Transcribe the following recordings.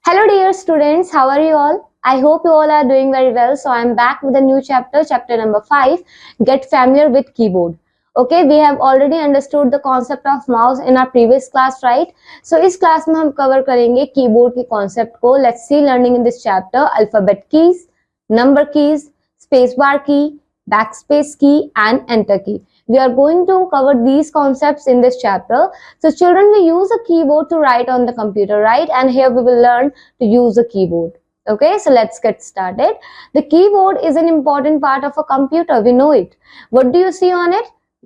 Hello dear students, how are you all? I hope you all are doing very well. So I am back with a new chapter number 5, get familiar with keyboard. Okay, we have already understood the concept of mouse in our previous class, right? So इस class में हम cover करेंगे keyboard के concept को. Let's see learning in this chapter alphabet keys, number keys, space bar key, backspace key and enter key. We are going to cover these concepts in this chapter. So children, we use a keyboard to write on the computer, right? And here we will learn to use a keyboard. Okay, so let's get started. The keyboard is an important part of a computer. We know it. What do you see on it?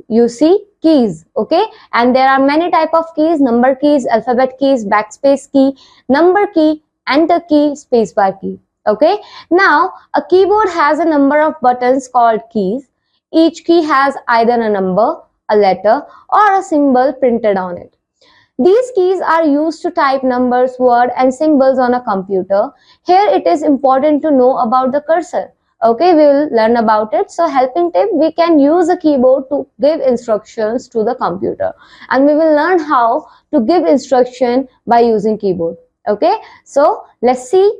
You see keys, okay? And there are many type of keys: number keys, alphabet keys, backspace key, number key, enter key, spacebar key. Okay, now a keyboard has a number of buttons called keys. Each key has either a number, a letter, or a symbol printed on it. These keys are used to type numbers, words, and symbols on a computer. Here it is important to know about the cursor. Okay, we will learn about it. So helping tip, we can use a keyboard to give instructions to the computer. And we will learn how to give instruction by using keyboard. Okay, so let's see.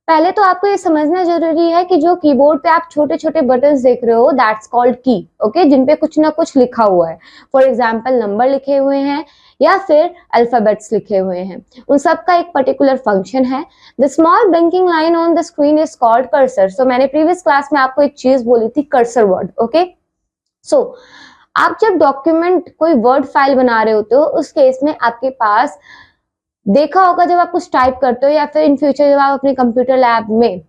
पहले तो आपको ये समझना जरूरी है कि जो keyboard पे आप छोटे छोटे बटन्स देख रहे हो दैट्स कॉल्ड की, ओके, जिन पे कुछ ना कुछ लिखा हुआ है. फॉर एग्जांपल नंबर लिखे हुए हैं या फिर अल्फाबेट्स लिखे हुए हैं. उन सब का एक पर्टिकुलर फंक्शन है. The small blinking line on the screen is called cursor. So मैंने प्रीवियस क्लास में आपको एक चीज बोली थी, कर्सर वर्ड. ओके, सो आप जब डॉक्यूमेंट कोई वर्ड फाइल बना रहे होते हो उस केस में आपके पास देखा होगा जब आप कुछ टाइप करते हो या फिर इन फ्यूचर जब आप अपने कंप्यूटर लैब में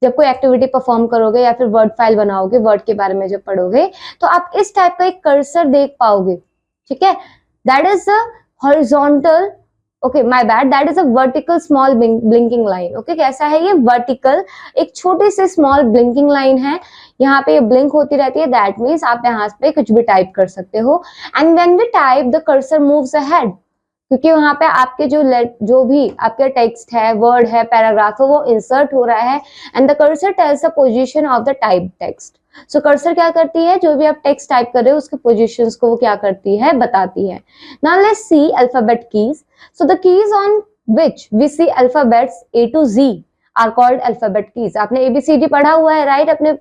जब कोई एक्टिविटी परफॉर्म करोगे या फिर वर्ड फाइल बनाओगे, वर्ड के बारे में जब पढ़ोगे तो आप इस टाइप का एक कर्सर देख पाओगे. ठीक है, that is the horizontal, okay my bad, that is a vertical small blinking line. Okay, कैसा है ये? वर्टिकल, एक छोटी सी स्मॉल ब्लिंकिंग लाइन है. यहाँ पे ये ब्लिंक होती रहती है. दैट मीन्स आप यहाँ पे कुछ भी टाइप कर सकते हो. And when we type the cursor moves ahead, क्योंकि वहां पे आपके जो भी आपके टेक्स्ट है, वर्ड है, पैराग्राफ है, वो इंसर्ट हो रहा है. And the cursor tells the position of the type text. So cursor क्या करती है? जो भी आप टेक्स्ट टाइप कर रहे हो उसके पोजीशंस को वो क्या करती है? बताती है. Now let's see alphabet keys. So the keys on which we see alphabets A to Z are called alphabet keys. आपने ABCD पढ़ा हुआ है, राइट? अपने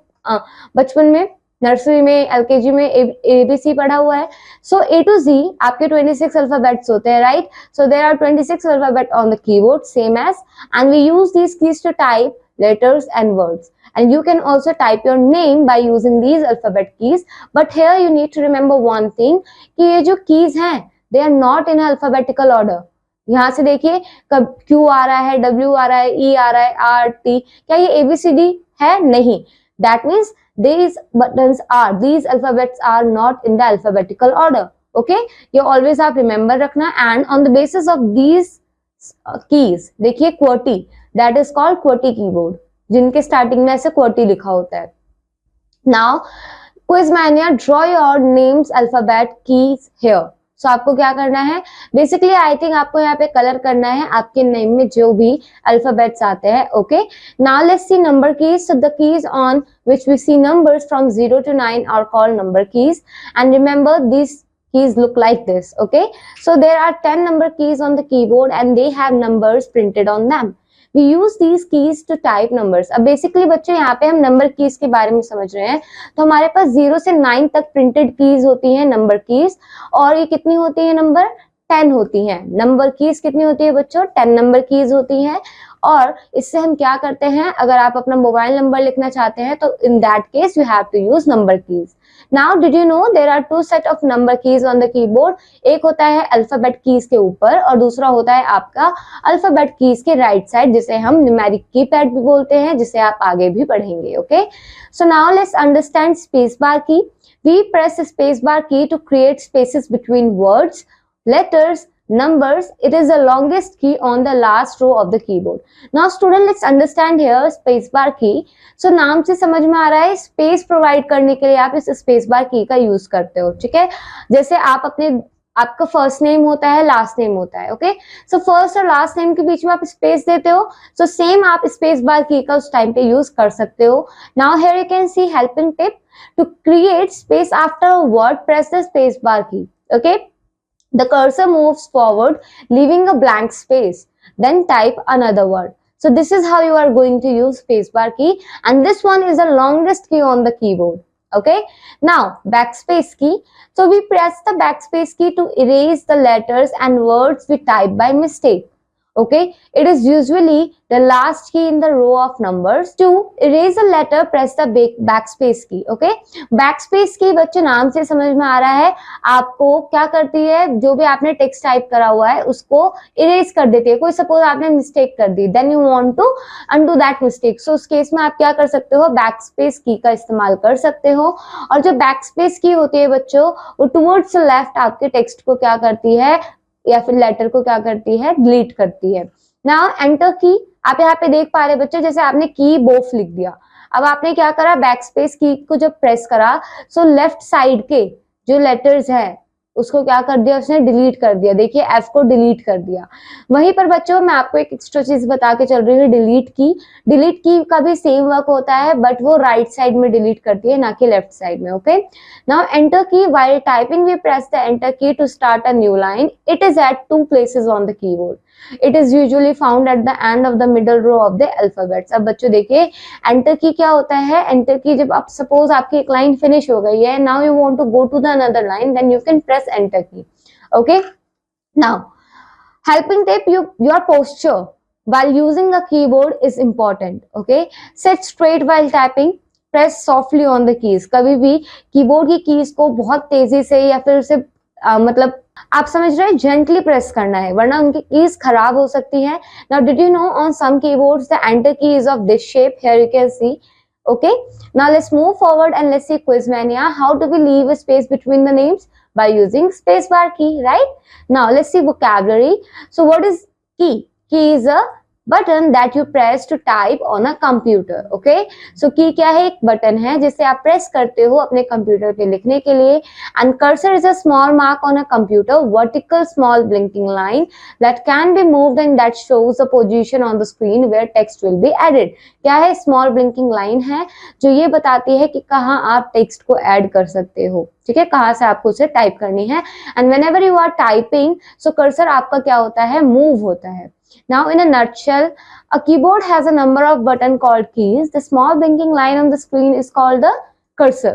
बचपन में, नर्सरी में, LKG में ABC पढ़ा हुआ है. सो A to Z आपके 26 अल्फाबेट्स होते हैं, right? So there are 26 alphabet on the keyboard same as, and we use these keys to type letters and words. And you can also type your name by using these alphabet keys. But here you need to remember one thing, कि ये जो keys हैं they are not in alphabetical order. यहाँ से देखिए, कब Q आ रहा है, W आ रहा है, E आ रहा है, R T, क्या ये ABCD है? नहीं. That means these alphabets are not in the alphabetical order. Okay, ये always आप remember रखना. And on the basis of these keys, देखिए QWERTY, that is called QWERTY keyboard, जिनके स्टार्टिंग में ऐसे QWERTY लिखा होता है. Now Quizmania, draw your names alphabet keys here. सो आपको क्या करना है? बेसिकली आई थिंक आपको यहाँ पे कलर करना है आपके नेम में जो भी अल्फाबेट्स आते हैं. Okay, now let's see number keys. So the keys on which we see numbers from 0 to 9 are called number keys. And remember this keys look like this. Okay, so there are 10 number keys on the keyboard and they have numbers printed on them. We use these keys to type numbers. अब basically बच्चों यहाँ पे हम number keys के बारे में समझ रहे हैं. तो हमारे पास 0 से 9 तक प्रिंटेड कीज होती हैं, नंबर कीज. और ये कितनी होती है? नंबर 10 होती हैं. नंबर कीज कितनी होती है बच्चों? 10 नंबर कीज होती हैं. और इससे हम क्या करते हैं? अगर आप अपना मोबाइल नंबर लिखना चाहते हैं तो in that case you have to use number keys. Now did you know there are 2 set of number keys on the keyboard. एक होता है अल्फाबेट कीज के ऊपर और दूसरा होता है आपका अल्फाबेट कीज के राइट साइड, जिसे हम न्यूमेरिक कीपैड भी बोलते हैं, जिसे आप आगे भी पढ़ेंगे. Okay, so now let's understand space bar key. We press space bar key to create spaces between words, letters, numbers. It is the longest key on the last row of the keyboard. Now student, let's understand here space bar key. So नाम से समझ में आ रहा है space provide करने के लिए आप इस स्पेस बार की का यूज करते हो. ठीक है, जैसे आप अपने, आपका फर्स्ट नेम होता है, लास्ट नेम होता है. ओके, सो फर्स्ट और लास्ट नेम के बीच में आप स्पेस देते हो. सो सेम आप स्पेस बार की का उस टाइम पे यूज कर सकते हो. Now here you can see helping tip. To create space after a word, press the space bar key. Okay, the cursor moves forward leaving a blank space. Then type another word. So this is how you are going to use spacebar key, and this one is the longest key on the keyboard. Okay, now backspace key. So we press the backspace key to erase the letters and words we type by mistake. Okay, it is usually the last key in the row of numbers. To erase a letter, press the backspace key. Okay, backspace की बच्चे नाम से समझ में आ रहा है आपको क्या करती है, जो भी आपने टेक्स्ट टाइप करा हुआ है उसको इरेज कर देती है। कोई सपोज आपने मिस्टेक कर दी, then you want to undo that mistake, so उस केस में आप क्या कर सकते हो, बैकस्पेस की का इस्तेमाल कर सकते हो। और जो बैकस्पेस की होती है बच्चों, वो टुवर्ड्स लेफ्ट आपके टेक्स्ट को क्या करती है, या फिर लेटर को क्या करती है, डिलीट करती है। नाउ एंटर की, आप यहाँ पे देख पा रहे बच्चों, जैसे आपने की बोफ लिख दिया, अब आपने क्या करा, बैकस्पेस की को जब प्रेस करा, सो लेफ्ट साइड के जो लेटर्स है उसको क्या कर दिया, उसने डिलीट कर दिया। देखिए एफ को डिलीट कर दिया। वहीं पर बच्चों मैं आपको एक एक्स्ट्रा चीज बता के चल रही हूँ, डिलीट की। डिलीट की का भी सेम वर्क होता है, बट वो राइट साइड में डिलीट करती है, ना कि लेफ्ट साइड में। Okay, now enter key, while typing we press the enter key to start a new line. It is at 2 places on the keyboard. It is usually found at the end of the middle row of the alphabets. अब बच्चों देखिए enter की क्या होता है, enter की जब आप सपोज आपकी एक लाइन फिनिश हो गई है, now you want to go to the another line, then you can press enter key. Okay, now helping tip, your posture while using the keyboard is important. Okay, sit straight while typing, press softly on the keys. कभी भी keyboard की keys को बहुत तेजी से या फिर उसे मतलब आप समझ रहे हैं जेंटली प्रेस करना है, वरना उनकी कीज खराब हो सकती है। Now did you know on some keyboards the enter key is of this shape? Here you can see. Okay, now let's move forward and let's see Quizmania. How do we leave a space between the names? By using spacebar key, right? Now let's see vocabulary. So what is key? Key is a button that you press to type on a computer. Okay, so key क्या है, एक button है जिसे आप press करते हो अपने computer पे लिखने के लिए। And cursor is a small mark on a computer, vertical small blinking line that can be moved and that shows the position on the screen where text will be added. क्या है, small blinking line है जो ये बताती है कि कहाँ आप टेक्स्ट को ऐड कर सकते हो। ठीक है, कहाँ से आपको उसे टाइप करनी है। And whenever you are typing, so cursor आपका क्या होता है, मूव होता है। Now in a nutshell, a keyboard has a number of buttons called keys. The small blinking line on the screen is called the cursor.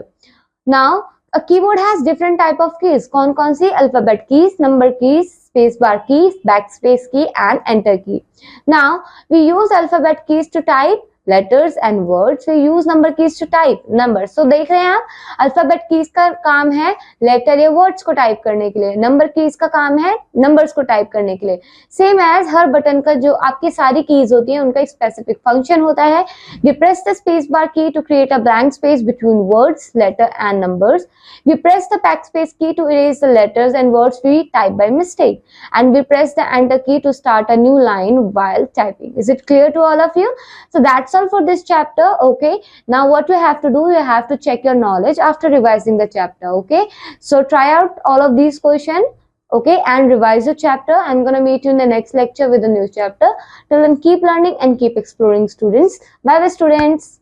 Now a keyboard has different type of keys. कौन सी, alphabet keys, number keys, spacebar keys, backspace key and enter key. Now we use alphabet keys to type letters and words. We use number keys to type numbers. So देख रहे हैं आप, alphabet keys का काम है letter या words को type करने के लिए, नंबर कीज का काम है नंबर्स को टाइप करने के लिए। सेम एज हर बटन का जो आपकी सारी कीज होती है उनका एक स्पेसिफिक फंक्शन होता है। We press the space bar key to create a blank space between words, letter and numbers. We press the backspace key to erase the letters and words we type by mistake. And we press the enter key to start a new line while typing. Is it clear to all of you? So that's all for this chapter. Okay, now what you have to do, you have to check your knowledge after revising the chapter. Okay, so try out all of these questions, okay, and revise the chapter. I'm gonna meet you in the next lecture with a new chapter. Till then, keep learning and keep exploring, students. Bye bye, students.